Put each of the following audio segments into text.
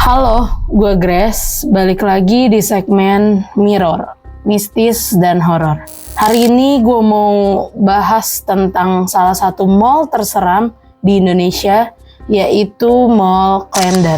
Halo, gue Grace, balik lagi di segmen Mirror, mistis dan horor. Hari ini gue mau bahas tentang salah satu mall terseram di Indonesia, yaitu Mall Klender.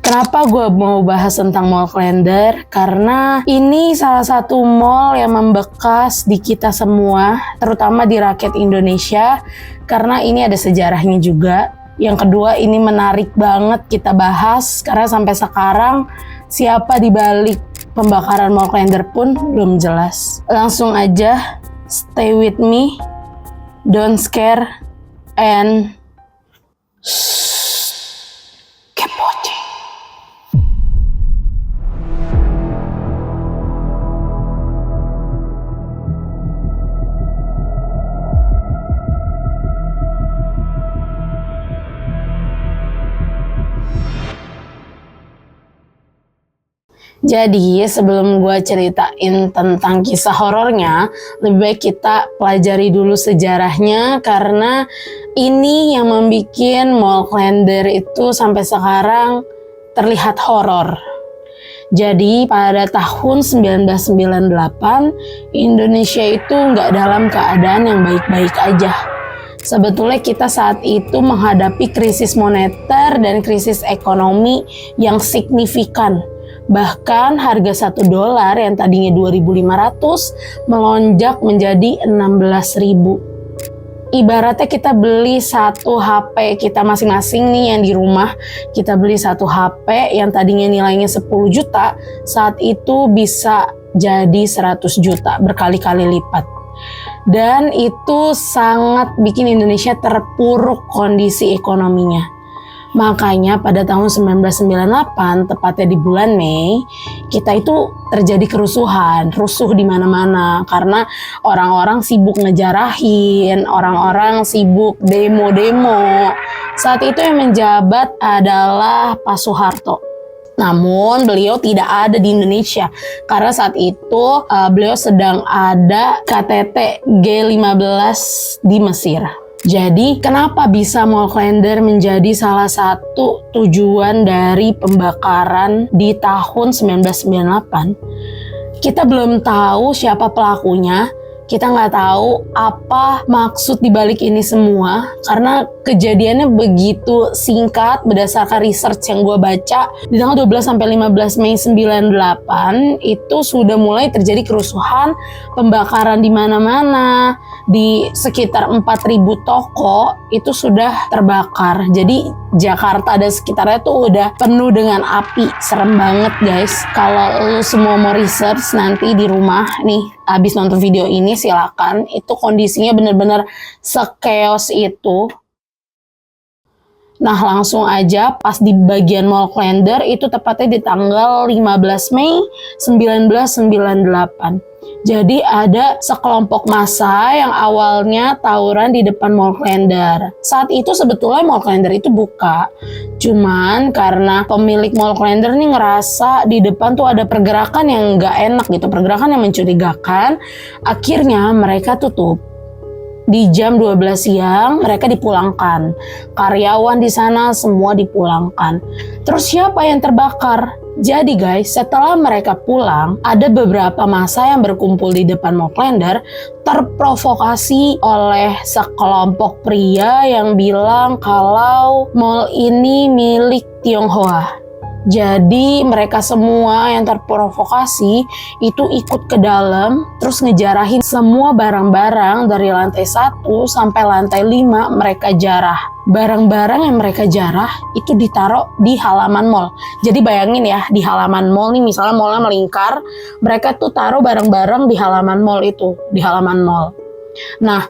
Kenapa gue mau bahas tentang Mall Klender? Karena ini salah satu mall yang membekas di kita semua, terutama di rakyat Indonesia, karena ini ada sejarahnya juga. Yang kedua, ini menarik banget kita bahas karena sampai sekarang siapa di balik pembakaran Mall Klender pun belum jelas. Langsung aja, stay with me, don't scare, and keep watching. Jadi sebelum gue ceritain tentang kisah horornya, lebih baik kita pelajari dulu sejarahnya karena ini yang membuat Mall Klender itu sampai sekarang terlihat horor. Jadi pada tahun 1998 Indonesia itu nggak dalam keadaan yang baik-baik aja. Sebetulnya kita saat itu menghadapi krisis moneter dan krisis ekonomi yang signifikan. Bahkan harga $1 yang tadinya 2.500 melonjak menjadi 16.000. Ibaratnya kita beli satu HP kita masing-masing nih yang di rumah, kita beli satu HP yang tadinya nilainya 10 juta, saat itu bisa jadi 100 juta, berkali-kali lipat. Dan itu sangat bikin Indonesia terpuruk kondisi ekonominya. Makanya pada tahun 1998, tepatnya di bulan Mei, kita itu terjadi rusuh di mana-mana karena orang-orang sibuk ngejarahin, orang-orang sibuk demo-demo. Saat itu yang menjabat adalah Pak Soeharto. Namun beliau tidak ada di Indonesia karena saat itu beliau sedang ada KTT G15 di Mesir. Jadi kenapa bisa Mall Klender menjadi salah satu tujuan dari pembakaran di tahun 1998? Kita belum tahu siapa pelakunya. Kita nggak tahu apa maksud dibalik ini semua karena kejadiannya begitu singkat berdasarkan research yang gue baca. Di tanggal 12 sampai 15 Mei 98 itu sudah mulai terjadi kerusuhan, pembakaran di mana-mana. Di sekitar 4.000 toko itu sudah terbakar. Jadi Jakarta dan sekitarnya tuh udah penuh dengan api. Serem banget guys. Kalau lu semua mau research nanti di rumah nih, abis nonton video ini silakan. Itu kondisinya bener-bener se-chaos itu. Nah langsung aja pas di bagian Mall Klender itu tepatnya di tanggal 15 Mei 1998. Jadi ada sekelompok massa yang awalnya tawuran di depan Mall Klender. Saat itu sebetulnya Mall Klender itu buka. Cuman karena pemilik Mall Klender nih ngerasa di depan tuh ada pergerakan yang nggak enak gitu, pergerakan yang mencurigakan. Akhirnya mereka tutup. Di jam 12 siang mereka dipulangkan. Karyawan di sana semua dipulangkan. Terus siapa yang terbakar? Jadi guys, setelah mereka pulang, ada beberapa massa yang berkumpul di depan Mall Klender terprovokasi oleh sekelompok pria yang bilang kalau mall ini milik Tionghoa. Jadi mereka semua yang terprovokasi itu ikut ke dalam terus ngejarahin semua barang-barang dari lantai 1 sampai lantai 5 mereka jarah. Barang-barang yang mereka jarah itu ditaruh di halaman mall. Jadi bayangin ya, di halaman mall nih misalnya mallnya melingkar, mereka tuh taruh barang-barang di halaman mall itu, di halaman mall. Nah,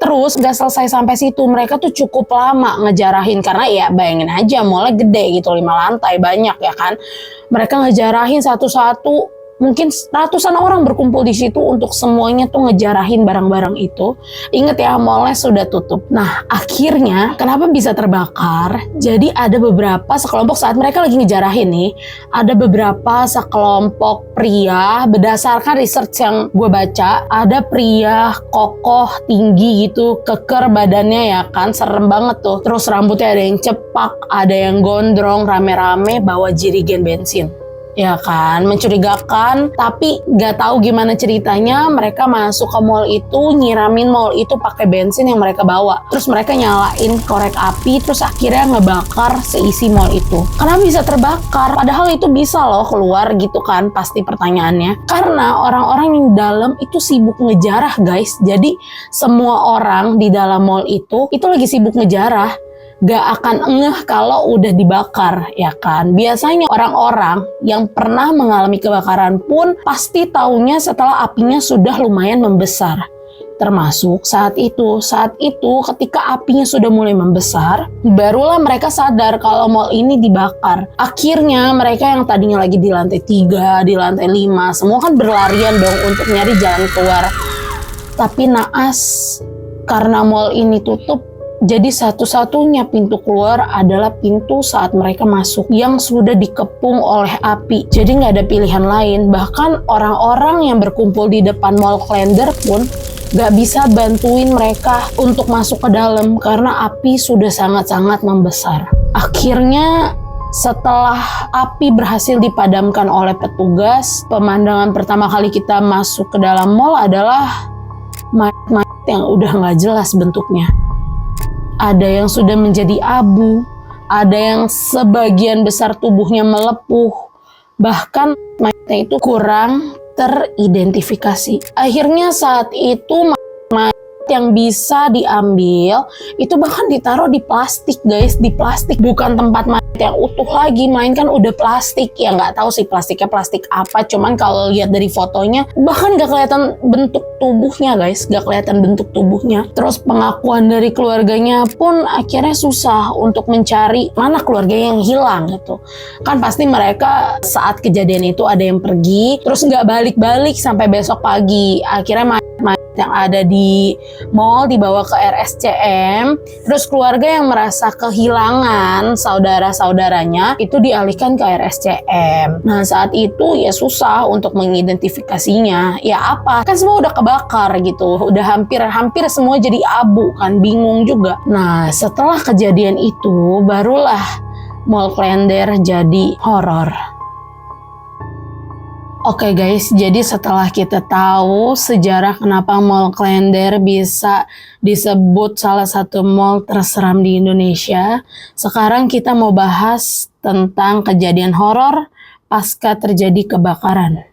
terus gak selesai sampai situ, mereka tuh cukup lama ngejarahin karena ya bayangin aja mallnya gede gitu, 5 lantai banyak ya kan. Mereka ngejarahin satu-satu Mungkin ratusan orang berkumpul di situ untuk semuanya tuh ngejarahin barang-barang itu. Ingat ya, mallnya sudah tutup. Nah, akhirnya kenapa bisa terbakar? Jadi ada beberapa sekelompok saat mereka lagi ngejarahin nih, ada beberapa sekelompok pria, berdasarkan research yang gue baca, ada pria kokoh, tinggi gitu, keker badannya ya kan, serem banget tuh. Terus rambutnya ada yang cepak, ada yang gondrong, rame-rame bawa jerigen bensin. Ya kan, mencurigakan, tapi gak tahu gimana ceritanya mereka masuk ke mall itu, nyiramin mall itu pakai bensin yang mereka bawa. Terus mereka nyalain korek api, terus akhirnya ngebakar seisi mall itu. Kenapa bisa terbakar? Padahal itu bisa loh keluar gitu kan, pasti pertanyaannya. Karena orang-orang yang dalam itu sibuk ngejarah guys. Jadi semua orang di dalam mall itu lagi sibuk ngejarah. Gak akan ngeh kalau udah dibakar, ya kan? Biasanya orang-orang yang pernah mengalami kebakaran pun pasti taunya setelah apinya sudah lumayan membesar. Termasuk saat itu ketika apinya sudah mulai membesar, barulah mereka sadar kalau mall ini dibakar. Akhirnya mereka yang tadinya lagi di lantai 3, di lantai 5, semua kan berlarian dong untuk nyari jalan keluar. Tapi naas, karena mall ini tutup, jadi satu-satunya pintu keluar adalah pintu saat mereka masuk yang sudah dikepung oleh api. Jadi nggak ada pilihan lain. Bahkan orang-orang yang berkumpul di depan mall Klender pun nggak bisa bantuin mereka untuk masuk ke dalam karena api sudah sangat-sangat membesar. Akhirnya setelah api berhasil dipadamkan oleh petugas, pemandangan pertama kali kita masuk ke dalam mall adalah mayat-mayat yang udah nggak jelas bentuknya. Ada yang sudah menjadi abu, ada yang sebagian besar tubuhnya melepuh, bahkan mayatnya itu kurang teridentifikasi. Akhirnya saat itu mayat yang bisa diambil itu bahkan ditaruh di plastik guys, di plastik, bukan tempat mayat yang utuh lagi, melainkan udah plastik. Ya nggak tahu sih plastiknya plastik apa, cuman kalau lihat dari fotonya bahkan gak kelihatan bentuk tubuhnya guys, gak kelihatan bentuk tubuhnya. Terus pengakuan dari keluarganya pun akhirnya susah untuk mencari mana keluarga yang hilang gitu. Kan pasti mereka saat kejadian itu ada yang pergi, terus nggak balik-balik sampai besok pagi. Akhirnya mayat yang ada di mall dibawa ke RSCM, terus keluarga yang merasa kehilangan saudara-saudaranya itu dialihkan ke RSCM. Nah saat itu ya susah untuk mengidentifikasinya. Ya apa? Kan semua udah kebakar gitu, udah hampir semua jadi abu kan, bingung juga. Nah setelah kejadian itu barulah Mall Klender jadi horor. Oke guys, jadi setelah kita tahu sejarah kenapa Mall Klender bisa disebut salah satu mall terseram di Indonesia, sekarang kita mau bahas tentang kejadian horor pasca terjadi kebakaran.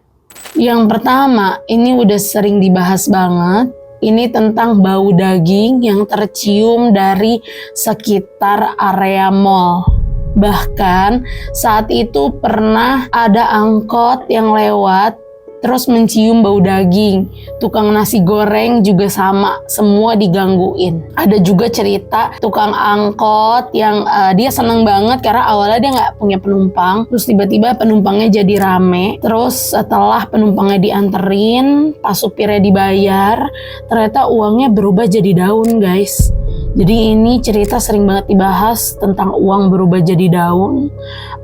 Yang pertama, ini udah sering dibahas banget, ini tentang bau daging yang tercium dari sekitar area mall. Bahkan saat itu pernah ada angkot yang lewat terus mencium bau daging. Tukang nasi goreng juga sama, semua digangguin. Ada juga cerita tukang angkot yang dia seneng banget karena awalnya dia nggak punya penumpang, terus tiba-tiba penumpangnya jadi rame. Terus setelah penumpangnya dianterin, pas supirnya dibayar, ternyata uangnya berubah jadi daun guys. Jadi ini cerita sering banget dibahas tentang uang berubah jadi daun.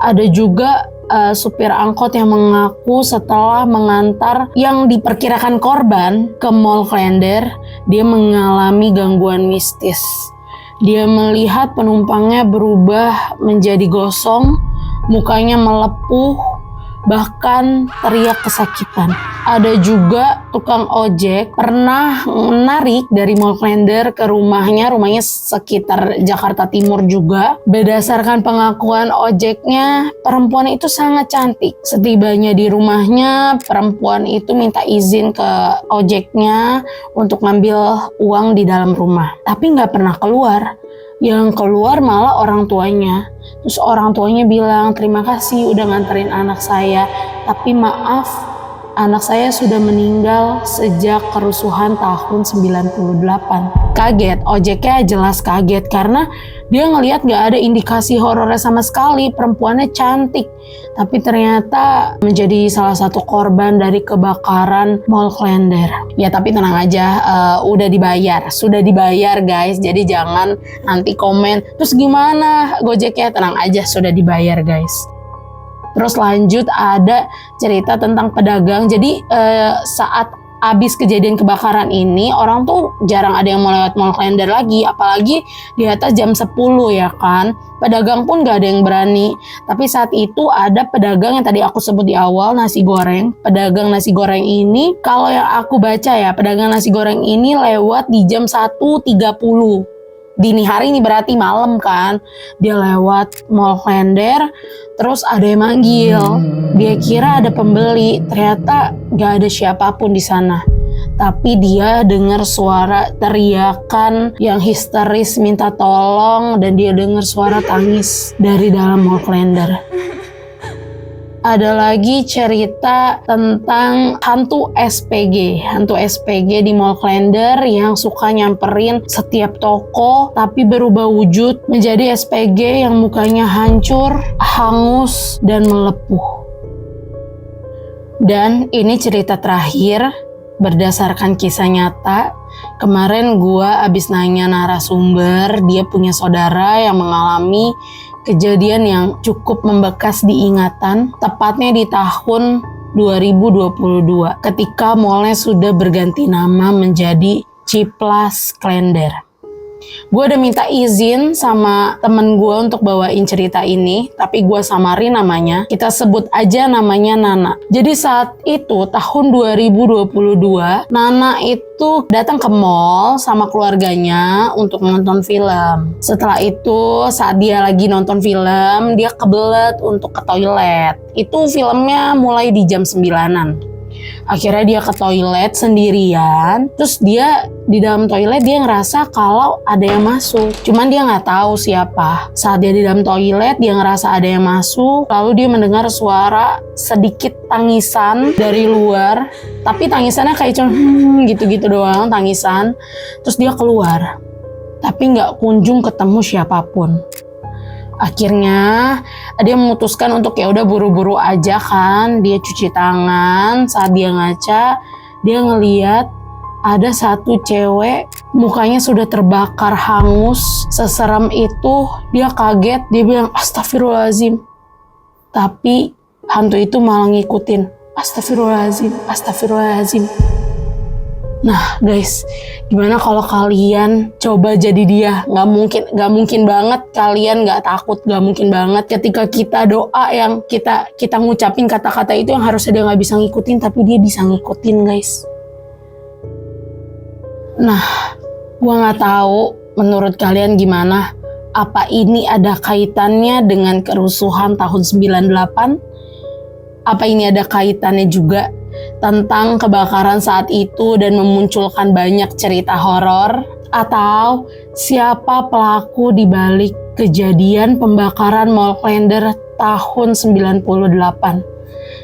Ada juga supir angkot yang mengaku setelah mengantar yang diperkirakan korban ke Mall Klender, dia mengalami gangguan mistis. Dia melihat penumpangnya berubah menjadi gosong, mukanya melepuh, bahkan teriak kesakitan. Ada juga tukang ojek pernah menarik dari Mall Klender ke rumahnya sekitar Jakarta Timur juga. Berdasarkan pengakuan ojeknya, perempuan itu sangat cantik. Setibanya di rumahnya, perempuan itu minta izin ke ojeknya untuk ngambil uang di dalam rumah, tapi nggak pernah keluar. Yang keluar malah orang tuanya. Terus orang tuanya bilang, terima kasih udah nganterin anak saya, tapi maaf, Anak saya sudah meninggal sejak kerusuhan tahun 98. Kaget, ojeknya jelas kaget karena dia ngelihat gak ada indikasi horornya sama sekali. Perempuannya cantik, tapi ternyata menjadi salah satu korban dari kebakaran Mall Klender. Ya tapi tenang aja, sudah dibayar guys. Jadi jangan nanti komen, terus gimana Gojeknya? Tenang aja, sudah dibayar guys. Terus lanjut ada cerita tentang pedagang. Jadi saat abis kejadian kebakaran ini, orang tuh jarang ada yang mau lewat Mall Klender lagi, apalagi di atas jam 10 ya kan. Pedagang pun gak ada yang berani. Tapi saat itu ada pedagang yang tadi aku sebut di awal, nasi goreng. Pedagang nasi goreng ini, kalau yang aku baca ya, pedagang nasi goreng ini lewat di jam 1.30. Dini hari ini berarti malam kan, dia lewat Mall Klender, terus ada yang manggil. Dia kira ada pembeli, ternyata gak ada siapapun di sana. Tapi dia dengar suara teriakan yang histeris minta tolong, dan dia dengar suara tangis dari dalam Mall Klender. Ada lagi cerita tentang hantu SPG. Hantu SPG di Mall Klender yang suka nyamperin setiap toko tapi berubah wujud menjadi SPG yang mukanya hancur, hangus, dan melepuh. Dan ini cerita terakhir berdasarkan kisah nyata. Kemarin gua abis nanya narasumber, dia punya saudara yang mengalami kejadian yang cukup membekas di ingatan, tepatnya di tahun 2022 ketika mallnya sudah berganti nama menjadi Ciplus Klender. Gue udah minta izin sama temen gue untuk bawain cerita ini, tapi gue samarin namanya, kita sebut aja namanya Nana. Jadi saat itu tahun 2022, Nana itu datang ke mall sama keluarganya untuk nonton film. Setelah itu saat dia lagi nonton film, dia kebelet untuk ke toilet. Itu filmnya mulai di jam 9-an. Akhirnya dia ke toilet sendirian, terus dia di dalam toilet dia ngerasa kalau ada yang masuk. Cuman dia nggak tahu siapa. Saat dia di dalam toilet dia ngerasa ada yang masuk, lalu dia mendengar suara sedikit tangisan dari luar. Tapi tangisannya kayak cuma gitu-gitu doang tangisan. Terus dia keluar, tapi nggak kunjung ketemu siapapun. Akhirnya dia memutuskan untuk ya udah buru-buru aja kan, dia cuci tangan. Saat dia ngaca, dia ngeliat ada satu cewek mukanya sudah terbakar hangus. Seseram itu, dia kaget, dia bilang astagfirullahaladzim. Tapi hantu itu malah ngikutin, astagfirullahaladzim, astagfirullahaladzim. Nah guys, gimana kalau kalian coba jadi dia? Gak mungkin banget kalian gak takut, gak mungkin banget ketika kita doa yang kita ngucapin kata-kata itu yang harusnya dia gak bisa ngikutin, tapi dia bisa ngikutin guys. Nah, gua gak tahu menurut kalian gimana? Apa ini ada kaitannya dengan kerusuhan tahun 98? Apa ini ada kaitannya juga tentang kebakaran saat itu dan memunculkan banyak cerita horor? Atau siapa pelaku di balik kejadian pembakaran Mall Klender tahun 98?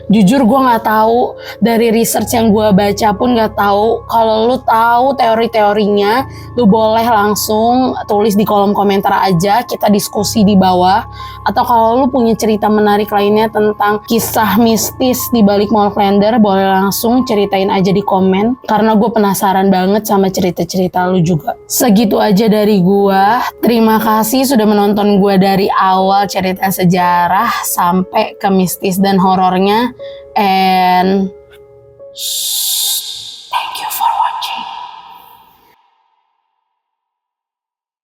Jujur gue gak tahu, dari research yang gue baca pun gak tahu. Kalau lu tahu teori-teorinya, lu boleh langsung tulis di kolom komentar aja, kita diskusi di bawah. Atau kalau lu punya cerita menarik lainnya tentang kisah mistis di balik Mall Klender, boleh langsung ceritain aja di komen, karena gue penasaran banget sama cerita-cerita lu juga. Segitu aja dari gue. Terima kasih sudah menonton gue dari awal cerita sejarah sampai ke mistis dan horornya. And thank you for